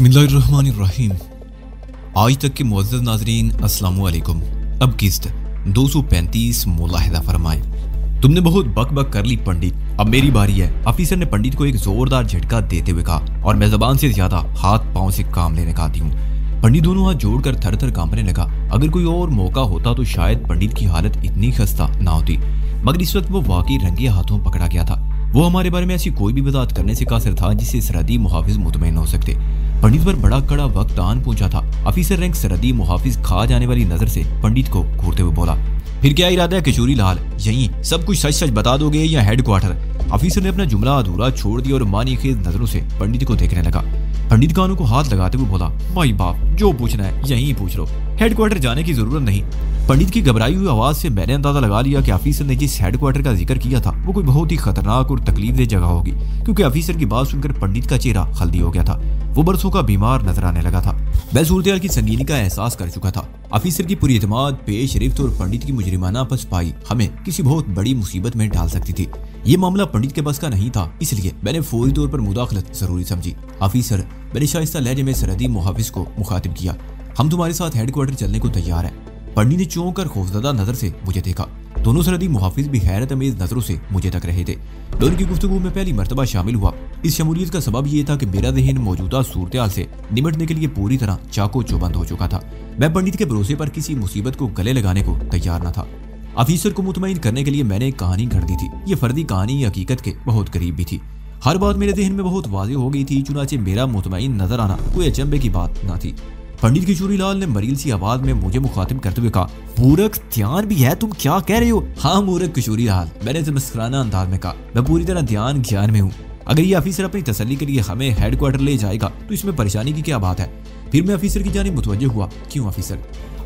बिस्मिल्लाह अर्रहमान अर्रहीम। आज तक के मुअज़्ज़ज़ नाज़रीन अस्सलाम वालेकुम। अब किस्त 235 मुलाहिज़ा फरमाएं। तुमने बहुत बक बक कर ली पंडित, अब मेरी बारी है। ऑफिसर ने पंडित को एक जोरदार झटका देते हुए कहा, और मैं ज़बान से ज्यादा हाथ पांव से काम लेने का आती हूँ। पंडित दोनों हाथ जोड़कर थर थर कांपने लगा। अगर कोई और मौका होता तो शायद पंडित की हालत इतनी खस्ता ना होती, मगर इस वक्त वो वाकई रंगे हाथों पकड़ा गया था। वो हमारे बारे में ऐसी कोई भी वजाहत करने से कासिर था जिससे सरहदी मुहाफिज मुतमईन हो सकते। पंडित पर बड़ा कड़ा वक्त आन पहुंचा था। ऑफिसर रैंक सरहदी मुहाफिज खा जाने वाली नजर से पंडित को घूरते हुए बोला, फिर क्या इरादा है किशोरी लाल, यहीं सब कुछ सच सच बता दोगे या हेडक्वार्टर? ऑफिसर ने अपना जुमला अधूरा छोड़ दिया और मानी खेज नजरों से पंडित को देखने लगा। पंडित कानों को हाथ लगाते हुए बोला, माई बाप, जो पूछना है यहीं पूछ लो, हेडक्वार्टर जाने की जरूरत नहीं। पंडित की घबराई हुई आवाज से मैंने अंदाजा लगा लिया कि ऑफिसर ने जिस हेडक्वार्टर का जिक्र किया था वो कोई बहुत ही खतरनाक और तकलीफदेह जगह होगी, क्योंकि ऑफिसर की बात सुनकर पंडित का चेहरा हल्दी हो गया था। वो बरसों का बीमार नजर आने लगा था। मैं सूरत की संगीनी का एहसास कर चुका था। ऑफिसर की पूरी एतमाद, पेश रिफ्त और पंडित की मुजरिमाना पसपाई हमें किसी बहुत बड़ी मुसीबत में डाल सकती थी। ये मामला पंडित के बस का नहीं था, इसलिए मैंने फौरी तौर पर मुदाखलत जरूरी समझी। ऑफिसर, मैंने शाइस्ता लहजे में सरहदी मुहाफिज को मुखातिब किया, हम तुम्हारे साथ हेडक्वार्टर चलने को तैयार हैं। पंडित ने चौंक कर खौफजदा नजर से मुझे देखा। दोनों सरहदी मुहाफिज भी हैरत अमेज नजरों से मुझे तक रहे थे। दोनों की गुफ्तगू में पहली मर्तबा शामिल हुआ। इस शमूलियत का सबब यह था कि मेरा ज़हन मौजूदा सूरत से निमटने के लिए पूरी तरह चाको चौबंद हो चुका था। मैं पंडित के भरोसे पर किसी मुसीबत को गले लगाने को तैयार न था। ऑफिसर को मुतमईन करने के लिए मैंने एक कहानी गढ़ दी थी। ये फर्दी कहानी हकीकत के बहुत करीब भी थी। हर बात मेरे जहन में बहुत वाज़ेह हो गई थी, चुनाचे मेरा मुतमईन नजर आना कोई अचंभे की बात न थी। पंडित किशोरी लाल ने मरील सी आवाज में मुझे मुखातिब करते हुए कहा, मूर्ख ध्यान भी है, तुम क्या कह रहे हो? हाँ मूर्ख किशोरी लाल, मैंने मुस्कुराना अंदाज में कहा, मैं पूरी तरह ध्यान ज्ञान में हूँ। अगर ये ऑफिसर अपनी तसल्ली के लिए हमें हेडक्वार्टर ले जाएगा तो इसमें परेशानी की क्या बात है? फिर मैं ऑफिसर की जानिब मुतवज्जो हुआ, क्यों ऑफिसर,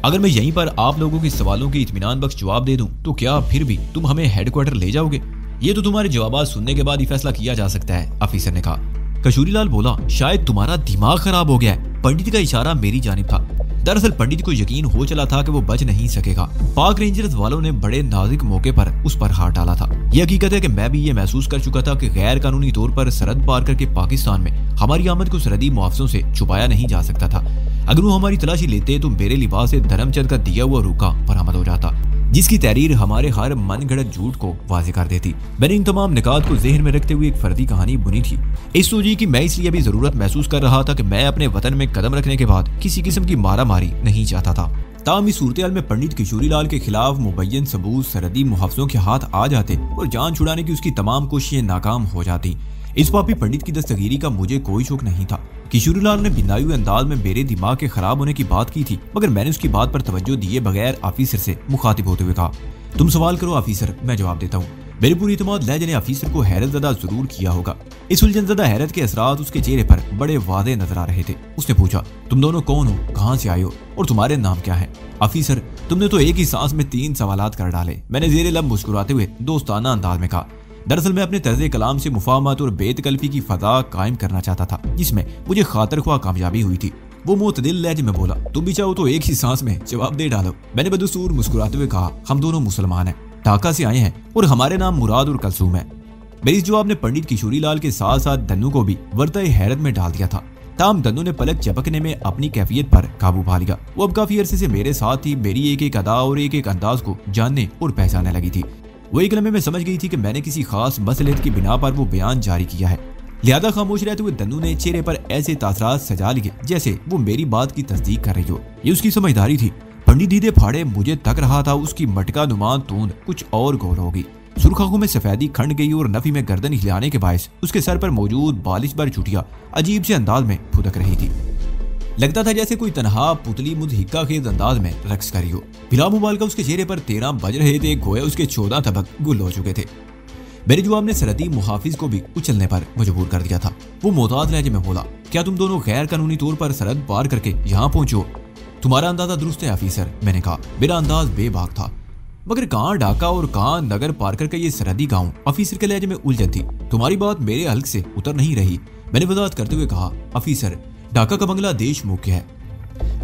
अगर मैं यहीं पर आप लोगों के सवालों के इत्मीनान बख्श जवाब दे दूं तो क्या फिर भी तुम हमें हेडक्वार्टर ले जाओगे? ये तो तुम्हारे जवाब सुनने के बाद ही फैसला किया जा सकता है, ऑफिसर ने कहा। किशोरी लाल बोला, शायद तुम्हारा दिमाग खराब हो गया है। पंडित का इशारा मेरी जानिब था। दरअसल पंडित को यकीन हो चला था कि वो बच नहीं सकेगा। पाक रेंजर्स वालों ने बड़े नाजुक मौके पर उस पर हाथ डाला था। यह हकीकत है कि मैं भी ये महसूस कर चुका था कि गैर कानूनी तौर पर सरहद पार करके पाकिस्तान में हमारी आमद को सरहदी मुआवजों से छुपाया नहीं जा सकता था। अगर वो हमारी तलाशी लेते तो मेरे लिबास से धर्मचंद का दिया हुआ रूका बरामद हो जाता, जिसकी तहरीर हमारे हर मन गढ़ंत झूठ को वाज़ेह कर देती। मैंने इन तमाम निकात को ज़हन में रखते हुए एक फर्दी कहानी बुनी थी। इस सोची कि मैं इसलिए भी जरूरत महसूस कर रहा था कि मैं अपने वतन में कदम रखने के बाद किसी किस्म की मारा मारी नहीं चाहता था। ताम इस सूरत में पंडित किशोरी लाल के खिलाफ मुबय्यन सबूत सरहदी मुहाफिजों के हाथ आ जाते और जान छुड़ाने की उसकी तमाम कोशिशें नाकाम हो जाती। इस पापी पंडित की दस्तगीरी का मुझे कोई शौक नहीं था। किशोरी लाल ने बिनाई हुए अंदाज में मेरे दिमाग के खराब होने की बात की थी, मगर मैंने उसकी बात पर तवज्जो दिए बगैर ऑफिसर से मुखातिब होते हुए कहा, तुम सवाल करो ऑफिसर, मैं जवाब देता हूँ। मेरे पूरी इत्मीनान लहजे ने ऑफिसर को हैरत ज़दा जरूर किया होगा। इस उलझनज़दा हैरत के असरात उसके चेहरे पर बड़े वाज़ेह नजर आ रहे थे। उसने पूछा, तुम दोनों कौन हो, कहाँ से आए हो और तुम्हारे नाम क्या है? ऑफिसर, तुमने तो एक ही सांस में 3 सवालात कर डाले, मैंने ज़ेरे लब मुस्कुराते हुए दोस्ताना अंदाज में कहा। दरअसल मैं अपने तर्ज़े कलाम से मुफाहमत और बेतकल्फी की फ़ज़ा कायम करना चाहता था, जिसमें मुझे खातर ख्वाह कामयाबी हुई थी। वो मुतदिल लहजे में बोला, तुम भी चाहो तो एक ही सांस में जवाब दे डालो। मैंने बदसूर मुस्कुराते हुए कहा, हम दोनों मुसलमान हैं, ढाका से आए हैं और हमारे नाम मुराद और कलसूम है। मेरे इस जवाब ने पंडित किशोरी लाल के साथ साथ दन्नू को भी वर्ताए हैरत में डाल दिया था। ताम दन्नू ने पलक झपकने में अपनी कैफियत पर काबू पा लिया। वो अब काफी अरसे से मेरे साथ ही मेरी एक एक अदा और एक एक अंदाज को जानने और पहचानने लगी थी। वो एक लम्हे में समझ गई थी कि मैंने किसी खास मसलहत की बिना पर वो बयान जारी किया है। लिहाजा खामोश रहते हुए दन्नू ने चेहरे पर ऐसे तासरात सजा लिए जैसे वो मेरी बात की तस्दीक कर रही हो। ये उसकी समझदारी थी। पंडित दीदे फाड़े मुझे तक रहा था, उसकी मटका नुमान तूंद कुछ और गौर होगी। सुर्ख आंखों में सफेदी खंड गई और नफी में गर्दन हिलाने के बायस उसके सर पर मौजूद बालिश पर चुटिया अजीब से अंदाज में फुदक रही थी। लगता था जैसे कोई तनहा पुतली मुदहिक्का खेज अंदाज में रक्स करी हो। बिला मुबालका उसके चेहरे पर 13 बज रहे थे, गोया उसके 14 तबक गुल हो चुके थे। मेरे जवाब ने सरहदी मुहाफिज को भी उछलने पर मजबूर कर दिया था। वो मोहताज लहजे में बोला, क्या तुम दोनों गैर कानूनी तौर पर सरहद पार करके यहाँ पहुंचो? तुम्हारा अंदाजा दुरुस्त है ऑफिसर, मैंने कहा। मेरा अंदाज बेबाक था, मगर कहाँ ढाका और कहाँ नगर पार करके ये सरहदी गाँव? ऑफिसर के लहजे में उलझन थी। तुम्हारी बात मेरे हल्क से उतर नहीं रही, मैंने वजाहत करते हुए कहा। ऑफिसर, ढाका का बंगला देश मुख्य है,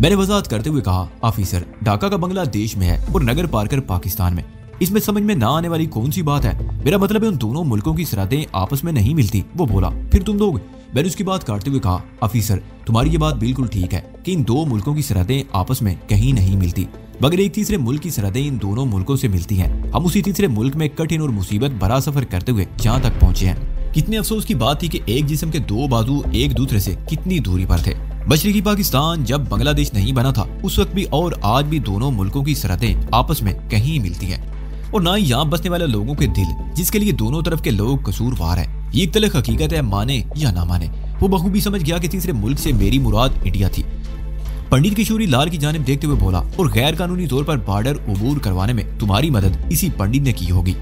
मैंने वजाहत करते हुए कहा। ऑफिसर, ढाका का बंगला देश में है और नगर पार कर पाकिस्तान में। इसमें समझ में ना आने वाली कौन सी बात है? मेरा मतलब है उन दोनों मुल्कों की सरहदें आपस में नहीं मिलती। वो बोला, फिर तुम लोग मैंने उसकी बात काटते हुए कहा, ऑफिसर तुम्हारी ये बात बिल्कुल ठीक है कि इन दो मुल्कों की सरहदें आपस में कहीं नहीं मिलती, मगर एक तीसरे मुल्क की सरहदें इन दोनों मुल्कों से मिलती हैं। हम उसी तीसरे मुल्क में कठिन और मुसीबत भरा सफर करते हुए जहाँ तक पहुंचे हैं। कितने अफसोस की बात थी कि एक जिस्म के दो बाजू एक दूसरे से कितनी दूरी पर थे। मशरकी पाकिस्तान जब बांग्लादेश नहीं बना था उस वक्त भी और आज भी दोनों मुल्कों की सरहदें आपस में कहीं मिलती हैं, और ना ही यहाँ बसने वाले लोगों के दिल, जिसके लिए दोनों तरफ के लोग कसूरवार हैं। ये एक तलख हकीकत है, माने या ना माने। वो बखूबी समझ गया कि तीसरे मुल्क से मेरी मुराद इंडिया थी। पंडित किशोरी लाल की जानिब देखते हुए बोला, और गैर कानूनी तौर पर बॉर्डर अबूर करवाने में तुम्हारी मदद इसी पंडित ने की होगी।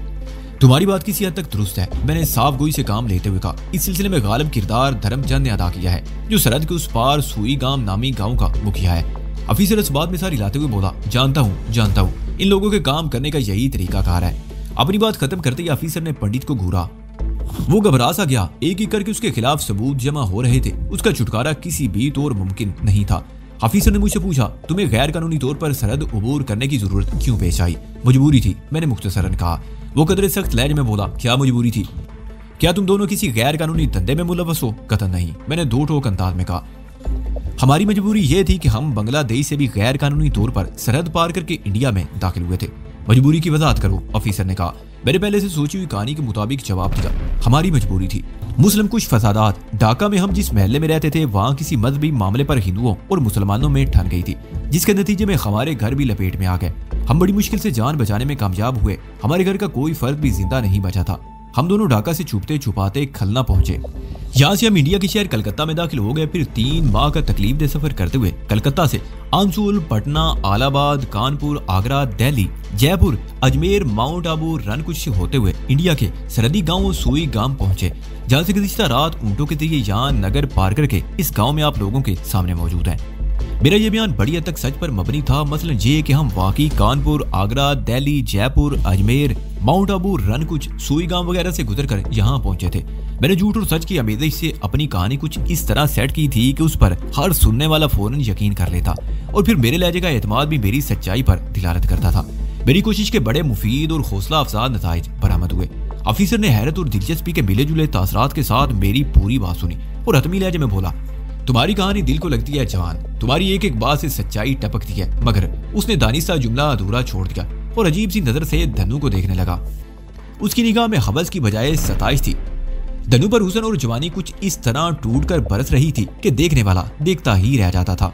तुम्हारी बात किसी हद तक दुरुस्त है, मैंने साफ गोई से काम लेते हुए कहा। इस सिलसिले में गालिब किरदार धर्मचंद ने अदा किया है, जो सरहद के उस पार सुई गाम नामी गांव का मुखिया है। ऑफिसर इस बात में सारी लाते हुए बोला, जानता हूँ इन लोगों के काम करने का यही तरीकाकार है। अपनी बात खत्म करते ही ऑफिसर ने पंडित को घूरा। वो घबरा सा गया, एक एक करके उसके खिलाफ सबूत जमा हो रहे थे। उसका छुटकारा किसी भी तौर मुमकिन नहीं था। ऑफिसर ने मुझसे पूछा, तुम्हें गैर कानूनी तौर पर सरहद अबूर करने की जरूरत क्यों पेश आई? मजबूरी थी, मैंने मुख्तसरन कहा। वो कदरे सख्त लहजे में बोला, क्या मजबूरी थी? क्या तुम दोनों किसी गैर कानूनी धंधे में मुलव्वस हो? कतई नहीं, मैंने दो ठोक अंदाज में कहा। हमारी मजबूरी ये थी कि हम बांग्लादेश से भी गैर कानूनी तौर पर सरहद पार करके इंडिया में दाखिल हुए थे। मजबूरी की वजाहत करो, ऑफिसर ने कहा। मैंने पहले से सोची हुई कहानी के मुताबिक जवाब दिया। हमारी मजबूरी थी मुस्लिम कुछ फसादात। ढाका में हम जिस महल्ले में रहते थे वहाँ किसी मजहबी मामले पर हिंदुओं और मुसलमानों में ठन गई थी, जिसके नतीजे में हमारे घर भी लपेट में आ गए। हम बड़ी मुश्किल से जान बचाने में कामयाब हुए। हमारे घर का कोई फर्द भी जिंदा नहीं बचा था। हम दोनों ढाका से छुपते छुपाते खलना पहुंचे। यहाँ से हम इंडिया के शहर कलकत्ता में दाखिल हो गए। फिर 3 माह का तकलीफ दे सफर करते हुए कलकत्ता से आंसुल, पटना, आलाबाद, कानपुर, आगरा, दिल्ली, जयपुर, अजमेर, माउंट आबू, रनकुच से होते हुए इंडिया के सरहदी गांव सुई गांव पहुंचे, जहाँ से गुज़िश्ता रात ऊँटों के जरिए यहाँ नगर पार करके इस गाँव में आप लोगों के सामने मौजूद है। मेरा ये बयान बड़ी हद तक सच पर मबनी था। मसलन ये कि हम वाकई कानपुर, आगरा, दिल्ली, जयपुर, अजमेर, माउंट आबू, रनकुच, सुई गांव वगैरह से गुजरकर यहाँ पहुंचे थे। मैंने झूठ और सच की आमेज़श से अपनी कहानी कुछ इस तरह सेट की थी कि उस पर हर सुनने वाला फौरन यकीन कर लेता, और फिर मेरे लहजे का एतमाद भी मेरी सच्चाई पर दिलालत करता था। मेरी कोशिश के बड़े मुफीद और हौसला अफजा नताइज बरामद हुए। ऑफिसर ने हैरत और दिलचस्पी के मिले जुले तासरात के साथ मेरी पूरी बात सुनी और हतमी लहजे में बोला, तुम्हारी कहानी दिल को लगती है जवान। तुम्हारी एक एक बात से सच्चाई टपकती है। मगर उसने दानिस्ता जुमला अधूरा छोड़ दिया और अजीब सी नजर से धनु को देखने लगा। उसकी निगाह में हवस की बजाय सताइश थी। धनु पर हुस्न और जवानी कुछ इस तरह टूट कर बरस रही थी कि देखने वाला देखता ही रह जाता था।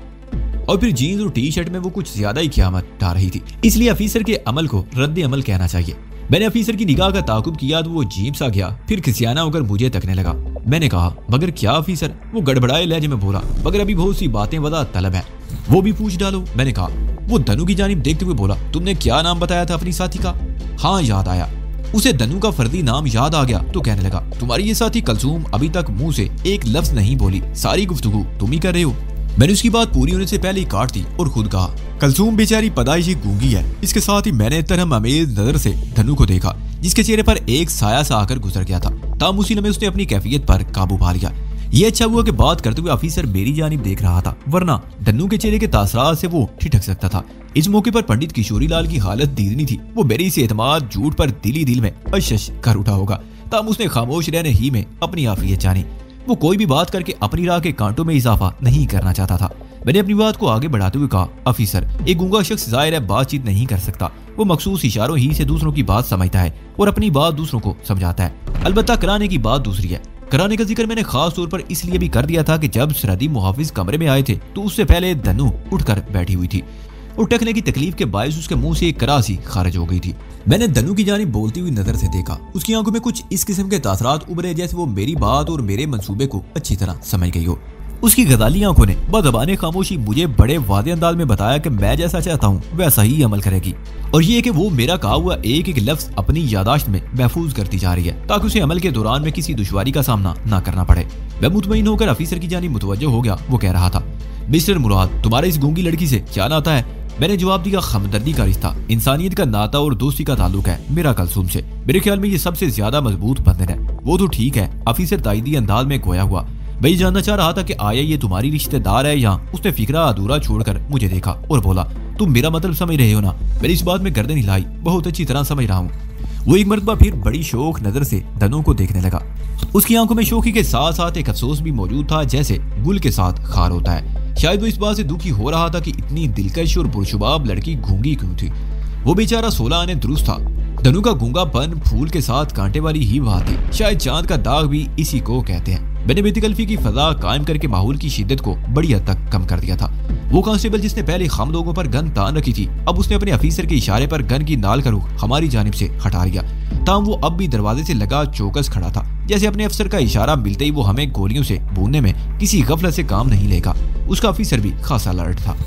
और फिर जीन्स और टी शर्ट में वो कुछ ज्यादा ही क़यामत ढा रही थी। इसलिए ऑफिसर के अमल को रद्द अमल कहना चाहिए। मैंने ऑफिसर की निगाह का ताकुब किया तो वो अजीब सा गया, फिर खिसियाना होकर मुझे तकने लगा। मैंने कहा, मगर क्या ऑफिसर? वो गड़बड़ाए लहजे में बोला, मगर अभी बहुत सी बातें वदा तलब है, वो भी पूछ डालो। मैंने कहा। वो धनु की जानिब देखते हुए बोला, तुमने क्या नाम बताया था अपनी साथी का? हाँ याद आया। उसे धनु का फर्दी नाम याद आ गया तो कहने लगा, तुम्हारी ये साथी कलसूम अभी तक मुंह से एक लफ्ज नहीं बोली, सारी गुफ्तगू तुम ही कर रहे हो। मैंने उसकी बात पूरी होने से पहले ही काट दी और खुद कहा, कलसूम बेचारी पैदाइशी गूंगी है। इसके साथ ही मैंने तरह अमेज नजर से धनु को देखा, जिसके चेहरे पर एक साया सा आकर गुजर गया था। ताम उसी में उसने अपनी कैफियत पर काबू पा लिया। ये अच्छा हुआ कि बात करते हुए ऑफिसर मेरी जानिब देख रहा था, वरना धनु के चेहरे के तासरात से वो ठिठक सकता था। इस मौके पर पंडित किशोरी लाल की हालत दीदनी थी। वो मेरे इस एतमाद झूठ पर दिल में अशश कर उठा होगा। ताम उसने खामोश रहने ही में अपनी आफियत जानी। वो कोई भी बात करके अपनी राह के कांटों में इजाफा नहीं करना चाहता था। मैंने अपनी बात को आगे बढ़ाते हुए कहा, ऑफिसर, एक गूंगा शख्स जाहिर है बातचीत नहीं कर सकता। वो मखसूस इशारों ही से दूसरों की बात समझता है और अपनी बात दूसरों को समझाता है। अलबत्ता कराने की बात दूसरी है। कराने का जिक्र मैंने खास तौर पर इसलिए भी कर दिया था कि जब सरहदी मुहाफिज कमरे में आए थे तो उससे पहले धनु उठकर बैठी हुई थी और टकने की तकलीफ के बायस उसके मुंह से एक करासी खारिज हो गई थी। मैंने धनु की जानिब बोलती हुई नजर से देखा। उसकी आंखों में कुछ इस किस्म के तासरात उभरे जैसे वो मेरी बात और मेरे मंसूबे को अच्छी तरह समझ गई हो। उसकी गजाली आंखों ने बज़बाने खामोशी मुझे बड़े वादे अंदाज में बताया कि मैं जैसा चाहता हूँ वैसा ही अमल करेगी, और ये कि वो मेरा कहा हुआ एक एक लफ्ज अपनी यादाश्त में महफूज करती जा रही है ताकि उसे अमल के दौरान में किसी दुश्वारी का सामना ना करना पड़े। मैं मुतमईन होकर ऑफिसर की जानिब मुतवज्जो हो गया। वो कह रहा था, मिस्टर मुराद, तुम्हारे इस गूंगी लड़की से क्या नाता है? मैंने जवाब दिया, हमदर्दी का रिश्ता, इंसानियत का नाता और दोस्ती का ताल्लुक है मेरा कलसूम से। मेरे ख्याल में ये सबसे ज्यादा मजबूत बंधन है। वो तो ठीक है, ऑफिसर ताइदी अंदाज में गोया हुआ। मैं जानना चाह रहा था कि आया ये तुम्हारी रिश्तेदार है या? उसने फिक्रा अधूरा छोड़कर मुझे देखा और बोला, तुम मेरा मतलब समझ रहे हो ना? मैंने इस बात में गर्दन हिलाई, बहुत अच्छी तरह समझ रहा हूँ। वो एक मरतबा फिर बड़ी शौक नजर से धनों को देखने लगा। उसकी आंखों में शौकी के साथ साथ एक अफसोस भी मौजूद था, जैसे गुल के साथ खार होता है। शायद वो इस बात से दुखी हो रहा था कि इतनी दिलकश और पुरशुबाब लड़की गूंगी क्यों थी। वो बेचारा 16 आने दुरुस्त था। धनु का गूंगापन फूल के साथ कांटे वाली ही बात थी। शायद चांद का दाग भी इसी को कहते हैं। मैंने बेतकल्फी की फजा कायम करके माहौल की शिद्दत को बड़ी हद तक कम कर दिया था। वो कांस्टेबल जिसने पहले हम लोगों पर गन तान रखी थी, अब उसने अपने अफीसर के इशारे पर गन की नाल का रुख हमारी जानिब से हटा लिया। ताम वो अब भी दरवाजे से लगा चौकस खड़ा था, जैसे अपने अफसर का इशारा मिलते ही वो हमें गोलियों से भूनने में किसी गफलत से काम नहीं लेगा। उसका अफीसर भी खासा अलर्ट था।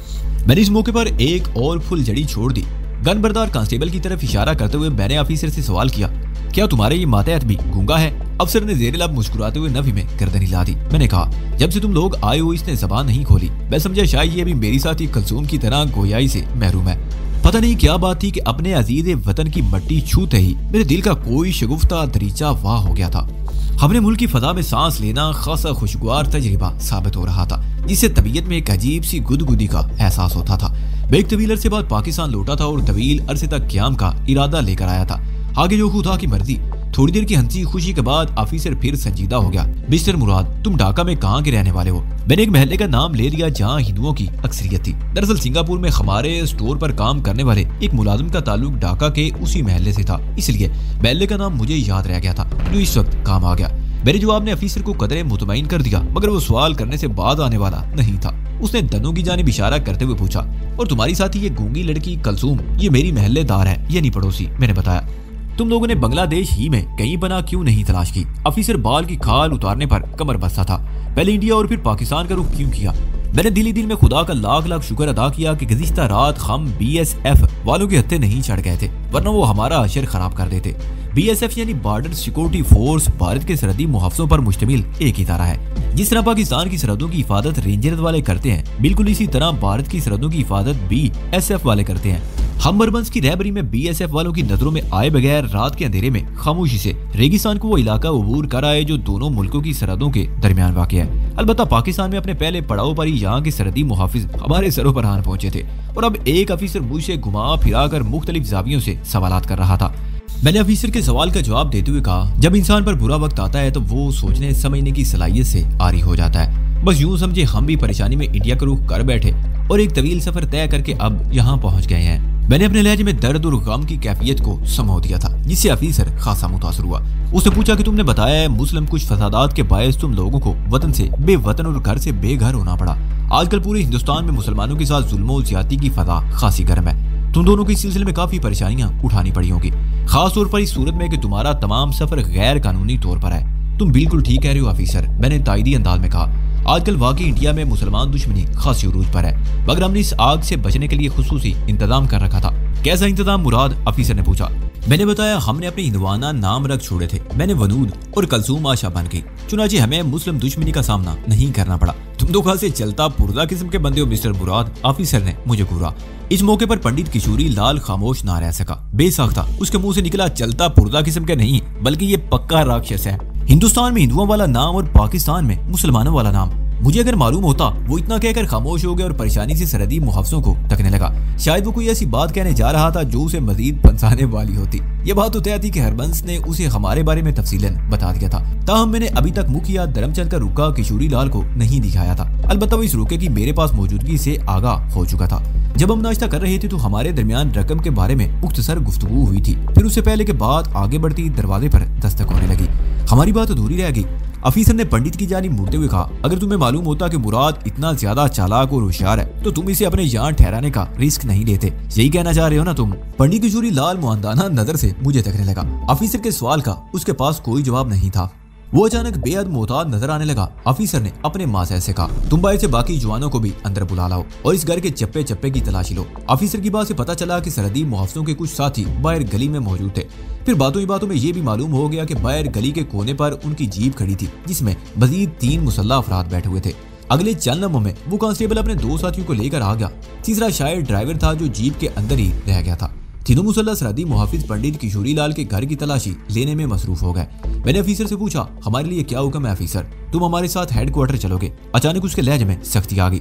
मैंने इस मौके पर एक और फुलझड़ी छोड़ दी। गन बरदार कांस्टेबल की तरफ इशारा करते हुए मैंने अफीसर से सवाल किया, क्या तुम्हारे ये मातहत भी गूंगा है? अफसर ने ज़ेर लब मुस्कुराते हुए नफी में गर्दन हिला दी। मैंने कहा, जब से तुम लोग आए हो इसने ज़बान नहीं खोली। मैं समझा शायद ये भी मेरी साथी कलसूम की तरह गोयाई से महरूम है। पता नहीं क्या बात थी कि अपने अजीज वतन की मट्टी छूते ही मेरे दिल का कोई शगुफ्ता दरीचा वाह हो गया था। हमने मुल्क की फजा में सांस लेना खासा खुशगवार तजर्बा साबित हो रहा था, जिससे तबीयत में एक अजीब सी गुदगुदी का एहसास होता था। मैं एक तवील अरसे बाद पाकिस्तान लौटा था और तवील अरसे तक क्याम का इरादा लेकर आया था। आगे जो खुदा की मर्जी। थोड़ी देर की हंसी खुशी के बाद ऑफिसर फिर संजीदा हो गया। मिस्टर मुराद, तुम ढाका में कहाँ के रहने वाले हो? मैंने एक महल्ले का नाम ले लिया जहाँ हिंदुओं की अक्सरियत थी। दरअसल सिंगापुर में हमारे स्टोर पर काम करने वाले एक मुलाजिम का ताल्लुक ढाका के उसी महल्ले से था, इसलिए महल्ले का नाम मुझे याद रह गया था, जो इस वक्त काम आ गया। मेरे जवाब ने अफीसर को कदरे मुतमईन कर दिया, मगर वो सवाल करने से बाद आने वाला नहीं था। उसने धनु की जानिब इशारा करते हुए पूछा, और तुम्हारी साथी ये गूंगी लड़की कलसूम, ये मेरी महल्लेदार है, यानी पड़ोसी। मैंने बताया, तुम लोगों ने बांग्लादेश ही में कहीं पनाह क्यों नहीं तलाश की? अफीसर बाल की खाल उतारने पर कमर बस्ता था। पहले इंडिया और फिर पाकिस्तान का रुख क्यों किया? मैंने दिल ही दिल में खुदा का लाख लाख शुक्र अदा किया कि गुज़िश्ता रात हम BSF वालों के हत्थे नहीं चढ़ गए थे, वरना वो हमारा अशर खराब कर देते। BSF यानी बॉर्डर सिक्योरिटी फोर्स भारत के सरहदी मुहाफ़ज़ों पर मुश्तमिल एक इदारा है। जिस तरह पाकिस्तान की सरहदों की हिफाजत रेंजर वाले करते हैं, बिल्कुल इसी तरह भारत की सरहदों की हिफाजत BSF वाले करते हैं। हम बरबंस की रहबरी में BSF वालों की नजरों में आए बगैर रात के अंधेरे में खामोशी से रेगिस्तान को वो इलाका अबूर कर आए जो दोनों मुल्कों की सरहदों के दरमियान वाक़ है। अलबत्ता पाकिस्तान में अपने पहले पड़ाव पर ही यहाँ के सरहदी मुहाफिज हमारे सरों पर आन पहुंचे थे, और अब एक अफीसर मुझसे घुमा फिरा कर मुख्तलिफ जावियों से सवालात कर रहा था। मैंने अफीसर के सवाल का जवाब देते हुए कहा, जब इंसान पर बुरा वक्त आता है तो वो सोचने समझने की सलाहियत से आरी हो जाता है। बस यूं समझे हम भी परेशानी में इंडिया का रुख कर बैठे और एक तवील सफर तय करके अब यहाँ पहुँच गए हैं। मैंने अपने लहजे में दर्द और गम की कैफियत को समो दिया था, जिससे अफीसर खासा मुतासर हुआ। उसने पूछा कि तुमने बताया है मुस्लिम कुछ फसादात के बायस तुम लोगों को वतन से बेवतन और घर से बेघर होना पड़ा। आजकल पूरे हिंदुस्तान में मुसलमानों के साथ जुल्म और ज्यादती की फजा खासी गर्म है। तुम दोनों के सिलसिले में काफी परेशानियां उठानी पड़ी होंगी, खास तौर पर इस सूरत में कि तुम्हारा तमाम सफर गैर कानूनी तौर पर है। तुम बिल्कुल ठीक कह रहे हो अफीसर, मैंने तायदी अंदाज में कहा। आजकल वाकई इंडिया में मुसलमान दुश्मनी खासी उरूज पर है, मगर हमने इस आग से बचने के लिए खुसूसी इंतजाम कर रखा था। कैसा इंतजाम मुराद? अफीसर ने पूछा। मैंने बताया, हमने अपने हिंदुआना नाम रख छोड़े थे। मैंने वनूद और कलसूम आशा बन गई, चुनाचे हमें मुस्लिम दुश्मनी का सामना नहीं करना पड़ा। तुम तो खासे चलता पुर्जा किस्म के बंदे हो मिस्टर मुराद, अफीसर ने मुझे घूरा। इस मौके पर पंडित किशोरी लाल खामोश ना रह सका। बेसाख्ता उसके मुंह से निकला, चलता पुर्जा किस्म के नहीं, बल्कि ये पक्का राक्षस है। हिंदुस्तान में हिंदुओं वाला नाम और पाकिस्तान में मुसलमानों वाला नाम। मुझे अगर मालूम होता। वो इतना कहकर खामोश हो गया और परेशानी से सरहदी मुहाफिजों को तकने लगा। शायद वो कोई ऐसी बात कहने जा रहा था जो उसे मजीद पंसाने वाली होती। ये बात तो तय थी कि हरबंस ने उसे हमारे बारे में तफसीलन बता दिया था। ताहम मैंने अभी तक मुखिया धर्मचंद का रुका किशोरी लाल को नहीं दिखाया था। अलबत्ता वो इस रुके की मेरे पास मौजूदगी से आगाह हो चुका था। जब हम नाश्ता कर रहे थे तो हमारे दरमियान रकम के बारे में मुख्तसर गुफ्तगू हुई थी। फिर उससे पहले के बात आगे बढ़ती दरवाजे पर दस्तक होने लगी। हमारी बात अधूरी रह गई। अफीसर ने पंडित की जानिब मुड़ते हुए कहा, अगर तुम्हें मालूम होता कि मुराद इतना ज्यादा चालाक और होशियार है तो तुम इसे अपने यहाँ ठहराने का रिस्क नहीं लेते। यही कहना चाह रहे हो ना तुम? पंडित किशोरी लाल मुआंदाना नजर से मुझे तकने लगा। अफीसर के सवाल का उसके पास कोई जवाब नहीं था। वो अचानक बेहद मोहताज नजर आने लगा। अफीसर ने अपने माज़ज़ से कहा, तुम बाहर से बाकी जवानों को भी अंदर बुला लाओ और इस घर के चप्पे चप्पे की तलाशी लो। अफीसर की बात से पता चला कि सरहदी मुहाफिजों के कुछ साथी बाहर गली में मौजूद थे। फिर बातों ही बातों में ये भी मालूम हो गया कि बाहर गली के कोने पर उनकी जीप खड़ी थी, जिसमें मजीद 3 मुसल्लह अफराद बैठे हुए थे। अगले चंद लम्हों में वो कांस्टेबल अपने 2 साथियों को लेकर आ गया। तीसरा शायद ड्राइवर था जो जीप के अंदर ही रह गया था। तीनों मुसल्लह सरहदी मुहाफिज पंडित किशोरी लाल के घर की तलाशी लेने में मसरूफ हो गए। मैंने अफीसर से पूछा, हमारे लिए क्या हुक्म है अफीसर? तुम हमारे साथ हेडक्वार्टर चलोगे? अचानक उसके लहजे में सख्ती आ गई।